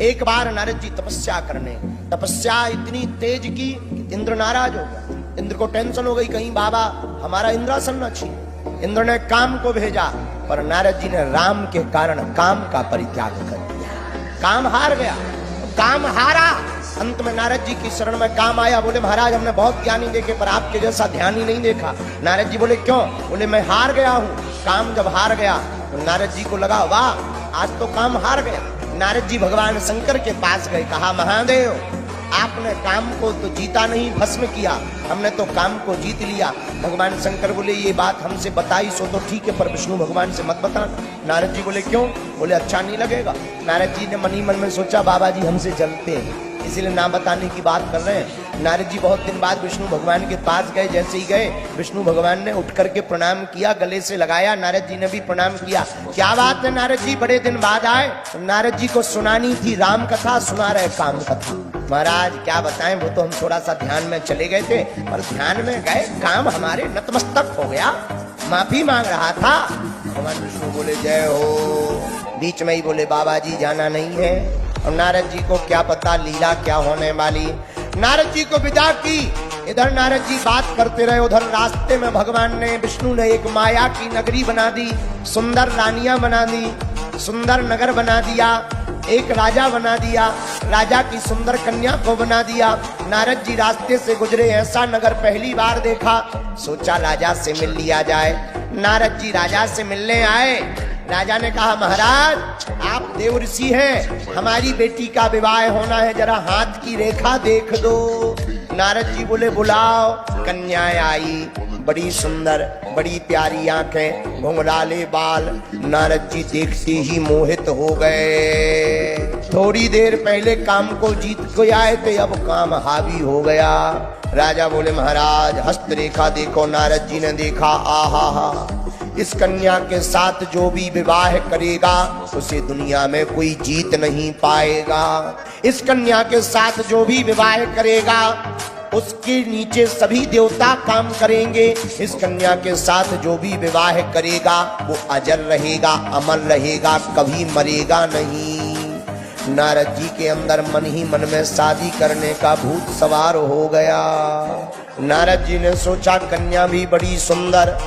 एक बार नारद जी तपस्या करने, तपस्या इतनी तेज की इंद्र नाराज हो गया। इंद्र को टेंशन हो गई, कहीं बाबा हमारा इंद्रासन न छीन। इंद्र ने काम को भेजा, पर नारद जी ने राम के कारण काम का परित्याग कर दिया। काम हार गया, काम हारा। अंत में नारद जी की शरण में काम आया। बोले महाराज हमने बहुत ज्ञानी देखे पर आपके जैसा ध्यान ही नहीं देखा। नारद जी बोले क्यों? बोले मैं हार गया हूँ। काम जब हार गया तो नारद जी को लगा वाह आज तो काम हार गया। नारद जी भगवान शंकर के पास गए, कहा महादेव आपने काम को तो जीता नहीं, भस्म किया, हमने तो काम को जीत लिया। भगवान शंकर बोले ये बात हमसे बताई सो तो ठीक है, पर विष्णु भगवान से मत बताना। नारद जी बोले क्यों? बोले अच्छा नहीं लगेगा। नारद जी ने मन ही मन में सोचा बाबा जी हमसे जलते हैं, इसीलिए ना बताने की बात कर रहे हैं। नारद जी बहुत दिन बाद विष्णु भगवान के पास गए। जैसे ही गए विष्णु भगवान ने उठ करके प्रणाम किया, गले से लगाया। नारद जी ने भी प्रणाम किया। क्या बात है नारद जी बड़े दिन बाद आए? तो नारद जी को सुनानी थी राम कथा, सुना रहे काम कथा। महाराज क्या बताएं, वो तो हम थोड़ा सा ध्यान में चले गए थे, पर ध्यान में गए काम हमारे नतमस्तक हो गया, माफी मांग रहा था। भगवान विष्णु बोले जय हो। बीच में ही बोले बाबा जी जाना नहीं है। और नारद जी को क्या पता लीला क्या होने वाली। नारद जी को विदा की। इधर नारद जी बात करते रहे, उधर रास्ते में भगवान ने विष्णु ने एक माया की नगरी बना दी, सुंदर रानियां बना दी, सुंदर नगर बना दिया, एक राजा बना दिया, राजा की सुंदर कन्या को बना दिया। नारद जी रास्ते से गुजरे, ऐसा नगर पहली बार देखा। सोचा राजा से मिल लिया जाए। नारद जी राजा से मिलने आए। राजा ने कहा महाराज आप देव ऋषि हैं, हमारी बेटी का विवाह होना है, जरा हाथ की रेखा देख दो। नारद जी बोले बुलाओ। कन्या आई, बड़ी सुंदर, बड़ी प्यारी आंखें, घुंघराले बाल। नारद जी देखते ही मोहित हो गए। थोड़ी देर पहले काम को जीत के आए थे, अब काम हावी हो गया। राजा बोले महाराज हस्तरेखा देखो। नारद जी ने देखा, आहा हा, इस कन्या के साथ जो भी विवाह करेगा उसे दुनिया में कोई जीत नहीं पाएगा। इस कन्या के साथ जो भी विवाह करेगा उसके नीचे सभी देवता काम करेंगे। इस कन्या के साथ जो भी विवाह करेगा वो अजर रहेगा, अमर रहेगा, कभी मरेगा नहीं। नारद जी के अंदर मन ही मन में शादी करने का भूत सवार हो गया। नारद जी ने सोचा कन्या भी बड़ी सुंदर,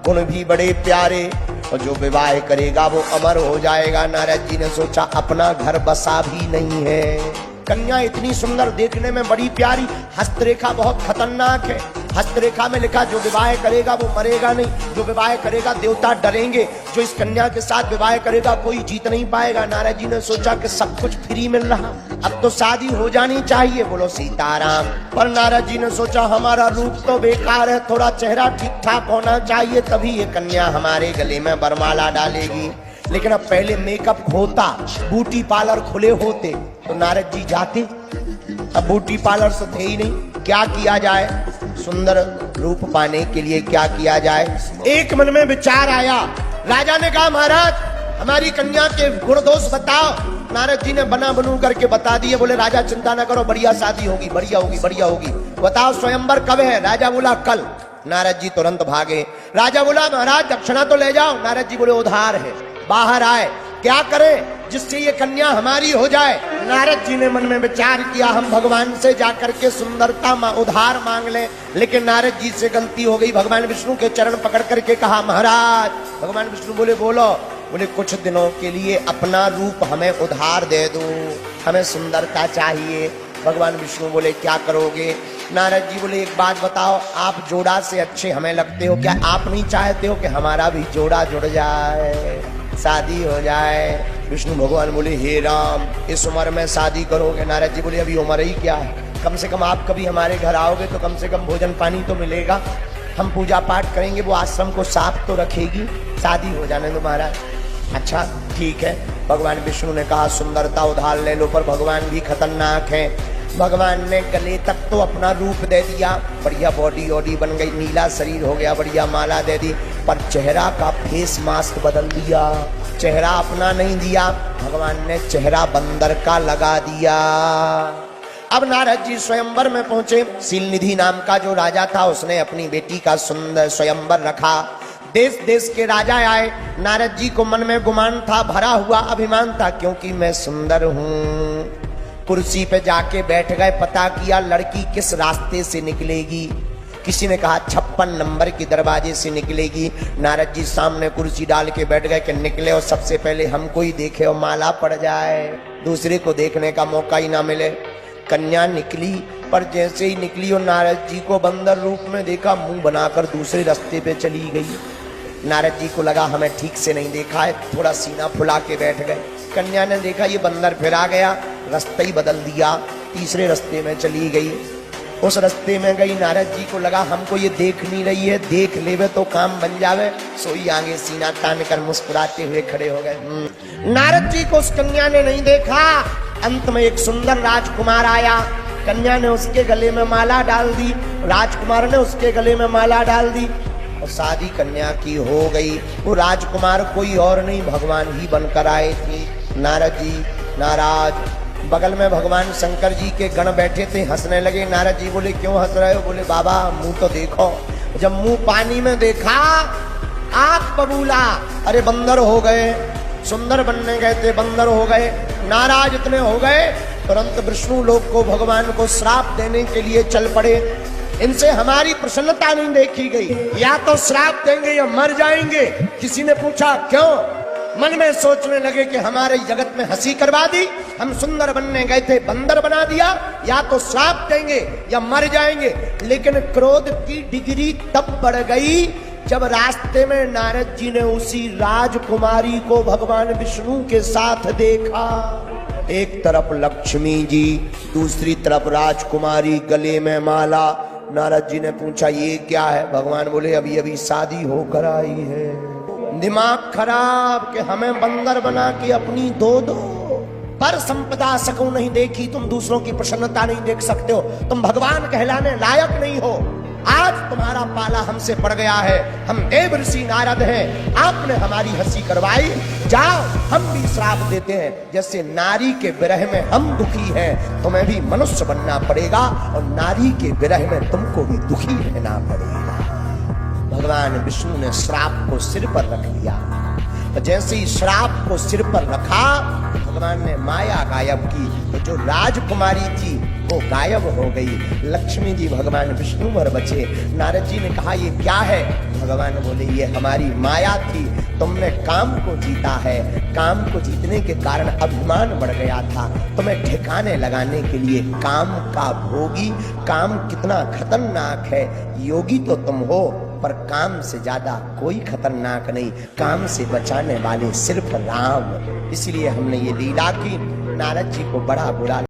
गुण भी बड़े प्यारे, और जो विवाह करेगा वो अमर हो जाएगा। नारद जी ने सोचा अपना घर बसा भी नहीं है। कन्या इतनी सुंदर, देखने में बड़ी प्यारी, हस्तरेखा बहुत खतरनाक है। हस्तरेखा में लिखा जो विवाह करेगा वो मरेगा नहीं, जो विवाह करेगा देवता डरेंगे, जो इस कन्या के साथ विवाह करेगा कोई जीत नहीं पाएगा। नारद जी ने सोचा कि सब कुछ फ्री मिल रहा, अब तो शादी हो जानी चाहिए, बोलो सीताराम। पर नारद जी ने सोचा हमारा रूप तो बेकार है, थोड़ा चेहरा ठीक ठाक होना चाहिए, तभी ये कन्या हमारे गले में वरमाला डालेगी। लेकिन अब पहले मेकअप होता, ब्यूटी पार्लर खुले होते तो नारद जी जाते। अब ब्यूटी पार्लर से थे ही नहीं, क्या किया जाए? सुंदर रूप पाने के लिए क्या किया जाए? एक मन में विचार आया। राजा ने कहा महाराज हमारी कन्या के गुण दोष बताओ। नारद जी ने बना बनू करके बता दिए। बोले राजा चिंता न करो, बढ़िया शादी होगी, बढ़िया होगी, बढ़िया होगी। बताओ स्वयंवर कब है? राजा बोला कल। नारद जी तुरंत भागे। राजा बोला महाराज दक्षिणा तो ले जाओ। नारद जी बोले उधार है। बाहर आए, क्या करें जिससे ये कन्या हमारी हो जाए? नारद जी ने मन में विचार किया हम भगवान से जाकर के सुंदरता उधार मांग लें। लेकिन नारद जी से गलती हो गई। भगवान विष्णु के चरण पकड़ करके कहा महाराज। भगवान विष्णु बोले बोलो। बोले कुछ दिनों के लिए अपना रूप हमें उधार दे दो, हमें सुंदरता चाहिए। भगवान विष्णु बोले क्या करोगे? नारद जी बोले एक बात बताओ, आप जोड़ा से अच्छे हमें लगते हो, क्या आप नहीं चाहते हो कि हमारा भी जोड़ा जुड़ जाए, शादी हो जाए? विष्णु भगवान बोले हे राम इस उम्र में शादी करोगे? नारद जी बोले अभी उम्र ही क्या है, कम से कम आप कभी हमारे घर आओगे तो कम से कम भोजन पानी तो मिलेगा, हम पूजा पाठ करेंगे, वो आश्रम को साफ तो रखेगी, शादी हो जाने दो महाराज। अच्छा ठीक है। भगवान विष्णु ने कहा सुंदरता उधार ले लो, पर भगवान भी खतरनाक है। भगवान ने गले तक तो अपना रूप दे दिया, बढ़िया बॉडी वॉडी बन गई, नीला शरीर हो गया, बढ़िया माला दे दी, पर चेहरा का फेस मास्क बदल दिया, चेहरा अपना नहीं दिया। भगवान ने चेहरा बंदर का लगा दिया। अब नारद जी स्वयंवर में पहुंचे। शीलनिधि नाम का जो राजा था उसने अपनी बेटी का सुंदर स्वयंवर रखा। देश देश के राजा आए। नारद जी को मन में गुमान था, भरा हुआ अभिमान था, क्योंकि मैं सुंदर हूं। कुर्सी पे जाके बैठ गए, पता किया लड़की किस रास्ते से निकलेगी। किसी ने कहा 56 नंबर के दरवाजे से निकलेगी। नारद जी सामने कुर्सी डाल के बैठ गए कि निकले और सबसे पहले हमको ही देखे और माला पड़ जाए, दूसरे को देखने का मौका ही ना मिले। कन्या निकली, पर जैसे ही निकली और नारद जी को बंदर रूप में देखा, मुंह बनाकर दूसरे रास्ते पे चली गई। नारद जी को लगा हमें ठीक से नहीं देखा है, थोड़ा सीना फुला के बैठ गए। कन्या ने देखा ये बंदर फिर आ गया, रास्ता ही बदल दिया, तीसरे रास्ते में चली गई। उस रास्ते में गई, नारद जी को लगा हमको ये देख नहीं रही है, देख लेवे तो काम बन जावे, सोई आगे सीना तान कर मुस्कुराते हुए खड़े हो गए। नारद जी को उस कन्या ने नहीं देखा। अंत में एक सुंदर राजकुमार आया, कन्या ने उसके गले में माला डाल दी, राजकुमार ने उसके गले में माला डाल दी और शादी कन्या की हो गई। वो राजकुमार कोई और नहीं, भगवान ही बनकर आए थे। नारद जी नाराज, बगल में भगवान शंकर जी के गण बैठे थे, हंसने लगे। नारद जी बोले क्यों हंस रहे हो? बोले बाबा मुंह तो देखो। जब मुंह पानी में देखा, आंख बबूला, अरे बंदर हो गए। सुंदर बनने गए थे, बंदर हो गए। नाराज इतने हो गए, तुरंत विष्णु लोक को भगवान को श्राप देने के लिए चल पड़े। इनसे हमारी प्रसन्नता नहीं देखी गई, या तो श्राप देंगे या मर जाएंगे। किसी ने पूछा क्यों? मन में सोचने लगे कि हमारे जगत में हंसी करवा दी, हम सुंदर बनने गए थे, बंदर बना दिया, या तो श्राप देंगे या मर जाएंगे। लेकिन क्रोध की डिग्री तब बढ़ गई जब रास्ते में नारद जी ने उसी राजकुमारी को भगवान विष्णु के साथ देखा। एक तरफ लक्ष्मी जी, दूसरी तरफ राजकुमारी, गले में माला। नारद जी ने पूछा ये क्या है? भगवान बोले अभी अभी शादी होकर आई है। दिमाग खराब कि हमें बंदर बना के अपनी दो पर संपदा सकूं नहीं देखी। तुम दूसरों की प्रसन्नता नहीं देख सकते हो, तुम भगवान कहलाने लायक नहीं हो। आज तुम्हारा पाला हमसे पड़ गया है, हम देव ऋषि नारद हैं, आपने हमारी हंसी करवाई, जाओ हम भी श्राप देते हैं। जैसे नारी के विरह में हम दुखी हैं, तुम्हें भी मनुष्य बनना पड़ेगा और नारी के विरह में तुमको भी दुखी रहना पड़ेगा। भगवान विष्णु ने श्राप को सिर पर रख लिया। तो जैसे ही श्राप को सिर पर रखा, भगवान ने माया गायब की, तो जो राजकुमारी थी वो गायब हो गई। लक्ष्मी जी भगवान विष्णु पर बचे। नारद जी ने कहा ये क्या है? भगवान बोले ये हमारी माया थी, तुमने काम को जीता है, काम को जीतने के कारण अभिमान बढ़ गया था, तुम्हें ठिकाने लगाने के लिए काम का भोगी, काम कितना खतरनाक है। योगी तो तुम हो, पर काम से ज्यादा कोई खतरनाक नहीं, काम से बचाने वाले सिर्फ राम। इसलिए हमने ये लीला की। नारद जी को बड़ा बुरा